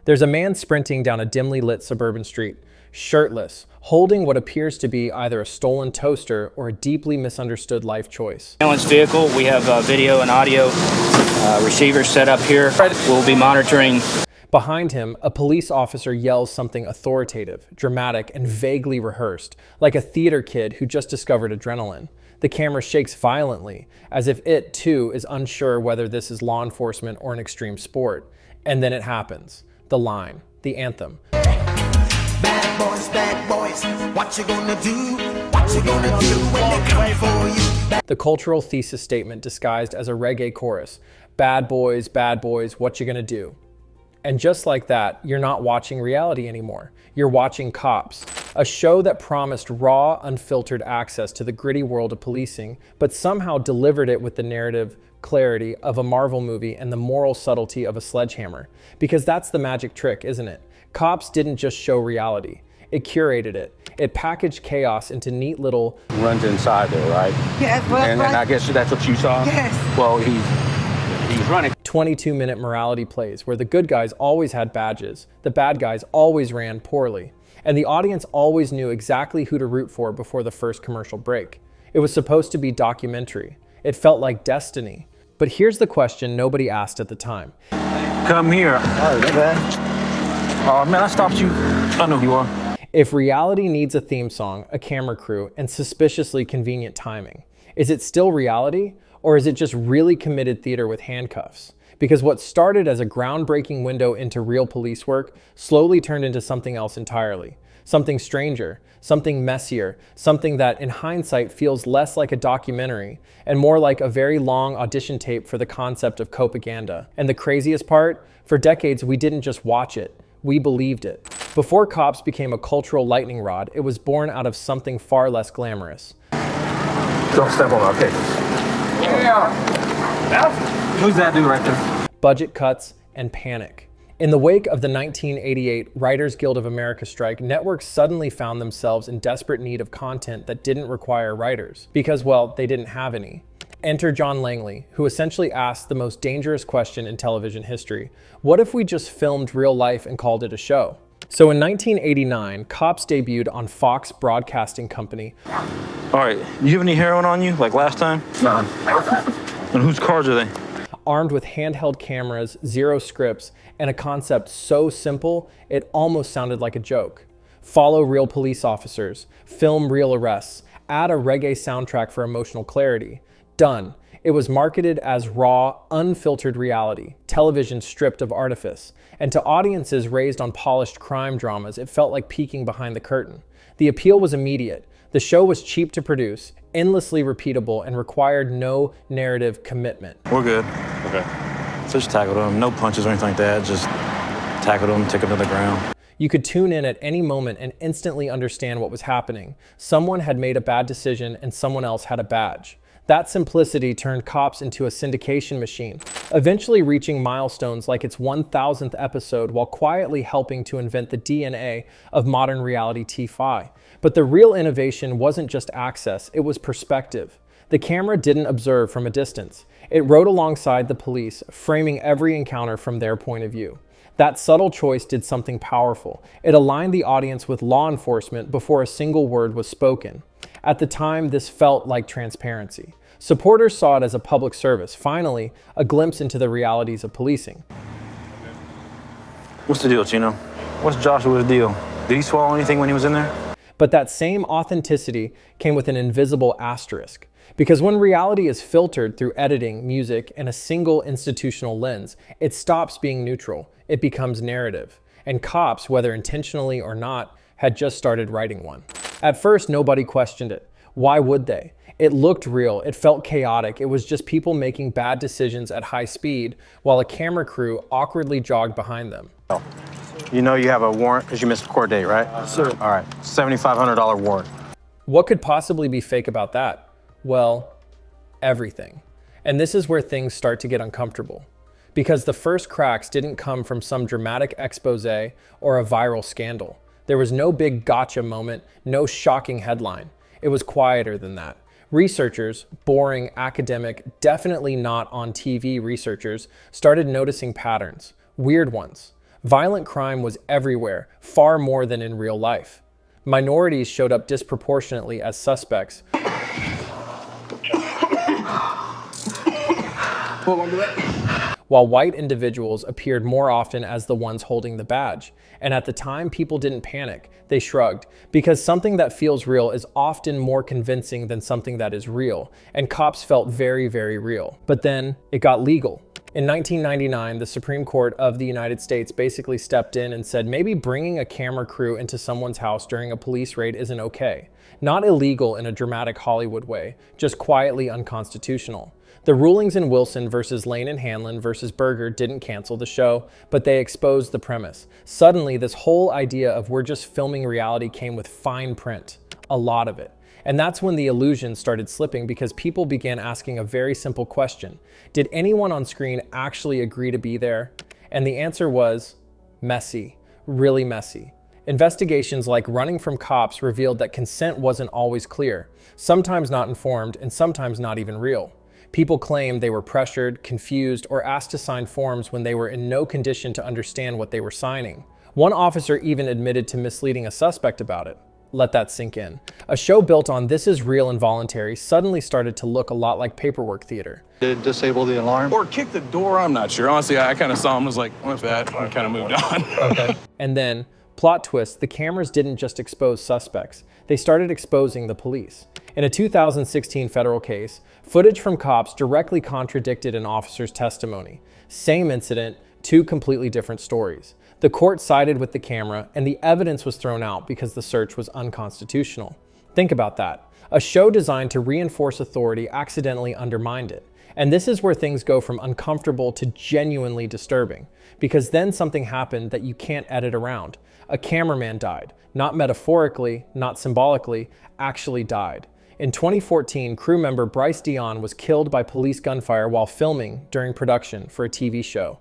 There's a man sprinting down a dimly lit suburban street, shirtless, holding what appears to be either a stolen toaster or a deeply misunderstood life choice. Surveillance vehicle, we have video and audio receivers set up here. We'll be monitoring. Behind him, a police officer yells something authoritative, dramatic, and vaguely rehearsed, like a theater kid who just discovered adrenaline. The camera shakes violently, as if it, too, is unsure whether this is law enforcement or an extreme sport. And then it happens. The line, the anthem. Bad boys, what you gonna do? What you gonna do when they come for you? The cultural thesis statement disguised as a reggae chorus. Bad boys, what you gonna do? And just like that, you're not watching reality anymore. You're watching Cops, a show that promised raw, unfiltered access to the gritty world of policing, but somehow delivered it with the narrative clarity of a Marvel movie and the moral subtlety of a sledgehammer. Because that's the magic trick, isn't it? Cops didn't just show reality. It curated it. It packaged chaos into neat little... Runs inside there, right? Yes, well, and I guess that's what you saw? Yes. Well, he's running. 22-minute morality plays where the good guys always had badges, the bad guys always ran poorly, and the audience always knew exactly who to root for before the first commercial break. It was supposed to be documentary. It felt like destiny. But here's the question nobody asked at the time. Come here. Oh, man, I stopped you. I know who you are. If reality needs a theme song, a camera crew, and suspiciously convenient timing, is it still reality? Or is it just really committed theater with handcuffs? Because what started as a groundbreaking window into real police work slowly turned into something else entirely. Something stranger, something messier, something that in hindsight feels less like a documentary and more like a very long audition tape for the concept of copaganda. And the craziest part, for decades we didn't just watch it, we believed it. Before Cops became a cultural lightning rod, it was born out of something far less glamorous. Don't step on our case. Who's that dude right there? Budget cuts and panic. In the wake of the 1988 Writers Guild of America strike, networks suddenly found themselves in desperate need of content that didn't require writers, because, well, they didn't have any. Enter John Langley, who essentially asked the most dangerous question in television history. What if we just filmed real life and called it a show? So in 1989, Cops debuted on Fox Broadcasting Company. All right, you have any heroin on you, like last time? None. And whose cars are they? Armed with handheld cameras, zero scripts, and a concept so simple, it almost sounded like a joke. Follow real police officers, film real arrests, add a reggae soundtrack for emotional clarity. Done. It was marketed as raw, unfiltered reality, television stripped of artifice. And to audiences raised on polished crime dramas, it felt like peeking behind the curtain. The appeal was immediate. The show was cheap to produce, endlessly repeatable, and required no narrative commitment. We're good. Okay. So just tackle them. No punches or anything like that. Just tackle them, take them to the ground. You could tune in at any moment and instantly understand what was happening. Someone had made a bad decision and someone else had a badge. That simplicity turned Cops into a syndication machine, eventually reaching milestones like its 1000th episode while quietly helping to invent the DNA of modern reality TV. But the real innovation wasn't just access, it was perspective. The camera didn't observe from a distance. It rode alongside the police, framing every encounter from their point of view. That subtle choice did something powerful. It aligned the audience with law enforcement before a single word was spoken. At the time, this felt like transparency. Supporters saw it as a public service, finally, a glimpse into the realities of policing. What's the deal, Chino? What's Joshua's deal? Did he swallow anything when he was in there? But that same authenticity came with an invisible asterisk. Because when reality is filtered through editing, music, and a single institutional lens, it stops being neutral. It becomes narrative. And Cops, whether intentionally or not, had just started writing one. At first, nobody questioned it. Why would they? It looked real. It felt chaotic. It was just people making bad decisions at high speed while a camera crew awkwardly jogged behind them. You know you have a warrant because you missed a court date, right? Sure. All right, $7,500 warrant. What could possibly be fake about that? Well, everything. And this is where things start to get uncomfortable. Because the first cracks didn't come from some dramatic expose or a viral scandal. There was no big gotcha moment, no shocking headline. It was quieter than that. Researchers, boring, academic, definitely not on TV researchers, started noticing patterns, weird ones. Violent crime was everywhere, far more than in real life. Minorities showed up disproportionately as suspects, while white individuals appeared more often as the ones holding the badge. And at the time, people didn't panic, they shrugged, because something that feels real is often more convincing than something that is real, and cops felt very, very real. But then, it got legal. In 1999, the Supreme Court of the United States basically stepped in and said maybe bringing a camera crew into someone's house during a police raid isn't okay. Not illegal in a dramatic Hollywood way, just quietly unconstitutional. The rulings in Wilson versus Lane and Hanlon versus Berger didn't cancel the show, but they exposed the premise. Suddenly, this whole idea of we're just filming reality came with fine print, a lot of it. And that's when the illusion started slipping because people began asking a very simple question. Did anyone on screen actually agree to be there? And the answer was messy, really messy. Investigations like Running from Cops revealed that consent wasn't always clear, sometimes not informed, and sometimes not even real. People claimed they were pressured, confused, or asked to sign forms when they were in no condition to understand what they were signing. One officer even admitted to misleading a suspect about it. Let that sink in. A show built on this is real and voluntary suddenly started to look a lot like paperwork theater. Did it disable the alarm? Or kick the door, I'm not sure. Honestly, I kind of saw him, was like, what's that? And kind of moved on. Okay. And then, plot twist, the cameras didn't just expose suspects. They started exposing the police. In a 2016 federal case, footage from cops directly contradicted an officer's testimony. Same incident, two completely different stories. The court sided with the camera, and the evidence was thrown out because the search was unconstitutional. Think about that. A show designed to reinforce authority accidentally undermined it. And this is where things go from uncomfortable to genuinely disturbing, because then something happened that you can't edit around. A cameraman died, not metaphorically, not symbolically, actually died. In 2014, crew member Bryce Dion was killed by police gunfire while filming during production for a TV show.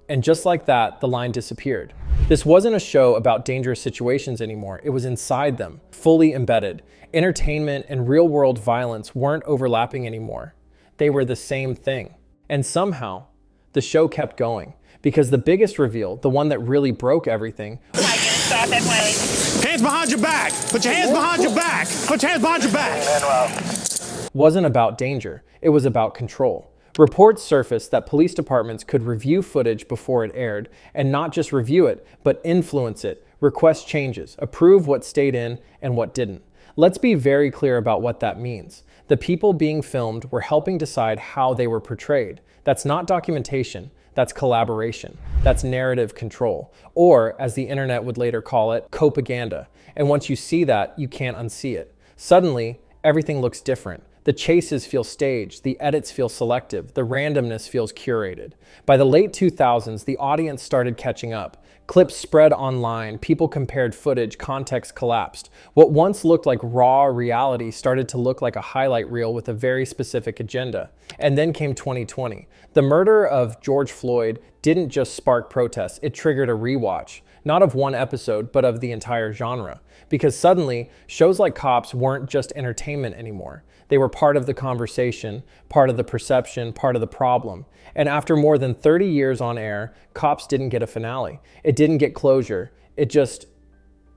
And just like that, the line disappeared. This wasn't a show about dangerous situations anymore. It was inside them, fully embedded. Entertainment and real-world violence weren't overlapping anymore. They were the same thing. And somehow, the show kept going. Because the biggest reveal, the one that really broke everything, Hands behind your back! Put your hands behind your back! Put your hands behind your back! wasn't about danger. It was about control. Reports surfaced that police departments could review footage before it aired, and not just review it, but influence it, request changes, approve what stayed in and what didn't. Let's be very clear about what that means. The people being filmed were helping decide how they were portrayed. That's not documentation, that's collaboration, that's narrative control, or as the internet would later call it, copaganda. And once you see that, you can't unsee it. Suddenly, everything looks different. The chases feel staged, the edits feel selective, the randomness feels curated. By the late 2000s, the audience started catching up. Clips spread online, people compared footage, context collapsed. What once looked like raw reality started to look like a highlight reel with a very specific agenda. And then came 2020. The murder of George Floyd didn't just spark protests, it triggered a rewatch. Not of one episode, but of the entire genre. Because suddenly, shows like Cops weren't just entertainment anymore. They were part of the conversation, part of the perception, part of the problem. And after more than 30 years on air, Cops didn't get a finale. It didn't get closure. It just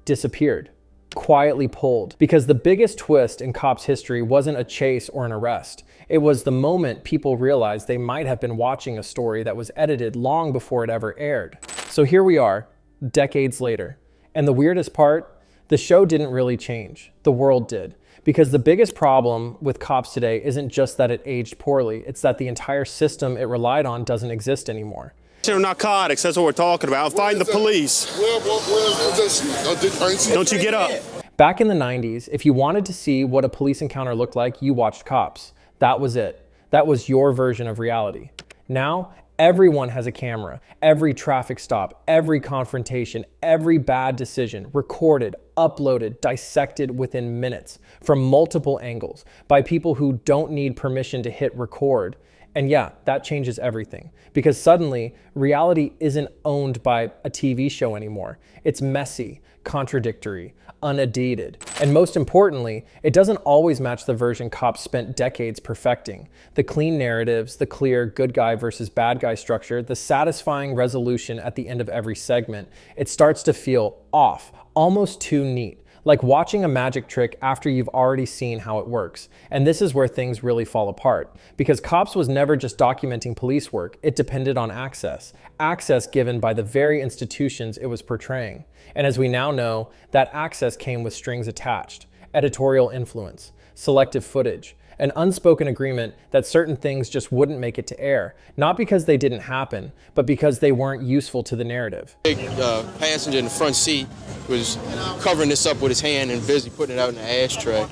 disappeared, quietly pulled. Because the biggest twist in Cops history wasn't a chase or an arrest. It was the moment people realized they might have been watching a story that was edited long before it ever aired. So here we are, decades later. And the weirdest part, the show didn't really change. The world did. Because the biggest problem with Cops today isn't just that it aged poorly, it's that the entire system it relied on doesn't exist anymore. Narcotics, that's what we're talking about. Fighting the police. Don't you get up. Back in the 90s, if you wanted to see what a police encounter looked like, you watched Cops. That was it. That was your version of reality. Now, everyone has a camera. Every traffic stop, every confrontation, every bad decision, recorded, uploaded, dissected within minutes from multiple angles by people who don't need permission to hit record. And yeah, that changes everything, because suddenly reality isn't owned by a TV show anymore. It's messy, contradictory, unedited, and most importantly, it doesn't always match the version cops spent decades perfecting. The clean narratives, the clear good guy versus bad guy structure, the satisfying resolution at the end of every segment, it starts to feel off, almost too neat. Like watching a magic trick after you've already seen how it works. And this is where things really fall apart. Because Cops was never just documenting police work, it depended on access. Access given by the very institutions it was portraying. And as we now know, that access came with strings attached. Editorial influence, selective footage, an unspoken agreement that certain things just wouldn't make it to air, not because they didn't happen, but because they weren't useful to the narrative. Big passenger in the front seat was covering this up with his hand and busy putting it out in the ashtray.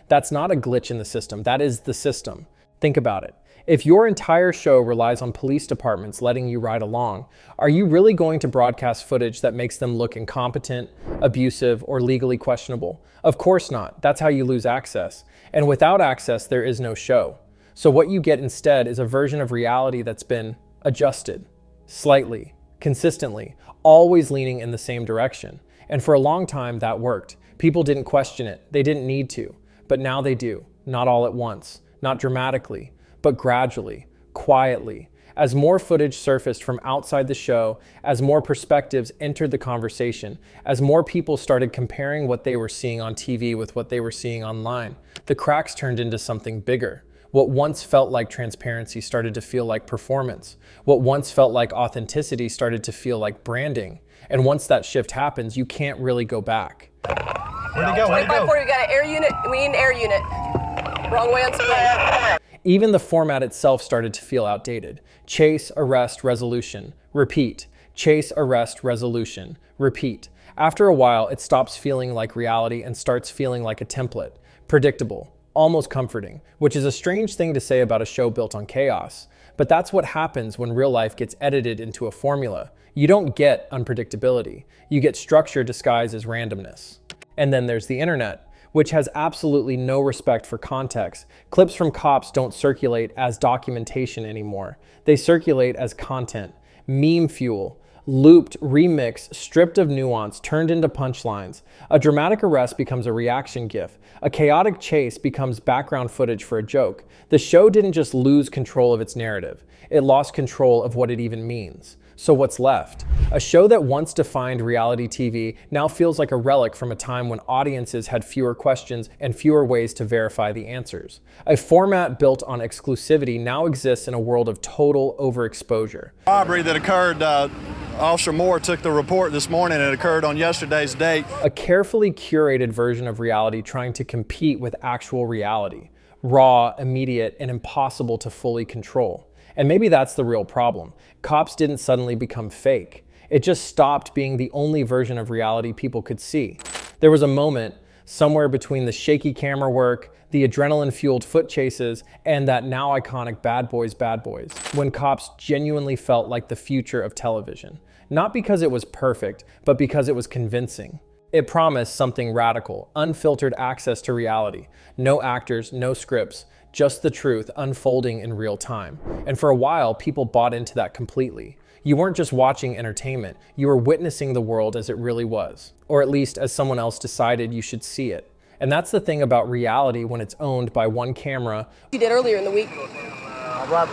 That's not a glitch in the system, that is the system. Think about it. If your entire show relies on police departments letting you ride along, are you really going to broadcast footage that makes them look incompetent, abusive, or legally questionable? Of course not. That's how you lose access. And without access, there is no show. So what you get instead is a version of reality that's been adjusted, slightly, consistently, always leaning in the same direction. And for a long time, that worked. People didn't question it. They didn't need to. But now they do. Not all at once. Not dramatically. But gradually, quietly, as more footage surfaced from outside the show, as more perspectives entered the conversation, as more people started comparing what they were seeing on TV with what they were seeing online, the cracks turned into something bigger. What once felt like transparency started to feel like performance. What once felt like authenticity started to feel like branding. And once that shift happens, you can't really go back. Where'd he go? Where'd he go? 25-4, we got an air unit. We need an air unit. Wrong way on screen. Even the format itself started to feel outdated. Chase, arrest, resolution, repeat. Chase, arrest, resolution, repeat. After a while, it stops feeling like reality and starts feeling like a template. Predictable, almost comforting, which is a strange thing to say about a show built on chaos. But that's what happens when real life gets edited into a formula. You don't get unpredictability. You get structure disguised as randomness. And then there's the internet, which has absolutely no respect for context. Clips from Cops don't circulate as documentation anymore. They circulate as content, meme fuel, looped, remixed, stripped of nuance, turned into punchlines. A dramatic arrest becomes a reaction gif. A chaotic chase becomes background footage for a joke. The show didn't just lose control of its narrative. It lost control of what it even means. So what's left? A show that once defined reality TV now feels like a relic from a time when audiences had fewer questions and fewer ways to verify the answers. A format built on exclusivity now exists in a world of total overexposure. Robbery that occurred, Officer Moore took the report this morning. It occurred on yesterday's date. A carefully curated version of reality trying to compete with actual reality. Raw, immediate, and impossible to fully control. And maybe that's the real problem. Cops didn't suddenly become fake. It just stopped being the only version of reality people could see. There was a moment somewhere between the shaky camera work, the adrenaline-fueled foot chases, and that now iconic bad boys, when Cops genuinely felt like the future of television. Not because it was perfect, but because it was convincing. It promised something radical, unfiltered access to reality. No actors, no scripts, just the truth unfolding in real time. And for a while, people bought into that completely. You weren't just watching entertainment, you were witnessing the world as it really was. Or at least as someone else decided you should see it. And that's the thing about reality when it's owned by one camera. You did earlier in the week. The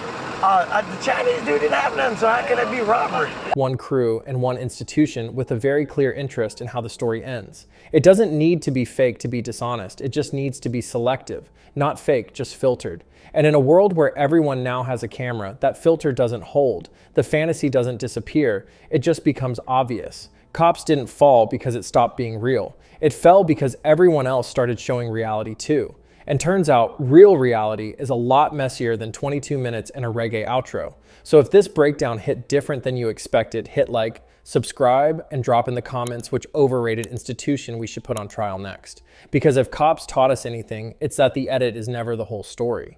Chinese dude didn't have none, so how can it be robbery? One crew and one institution with a very clear interest in how the story ends. It doesn't need to be fake to be dishonest. It just needs to be selective. Not fake, just filtered. And in a world where everyone now has a camera, that filter doesn't hold. The fantasy doesn't disappear. It just becomes obvious. Cops didn't fall because it stopped being real. It fell because everyone else started showing reality too. And turns out, real reality is a lot messier than 22 minutes and a reggae outro. So if this breakdown hit different than you expected, hit like, subscribe, and drop in the comments which overrated institution we should put on trial next. Because if Cops taught us anything, it's that the edit is never the whole story.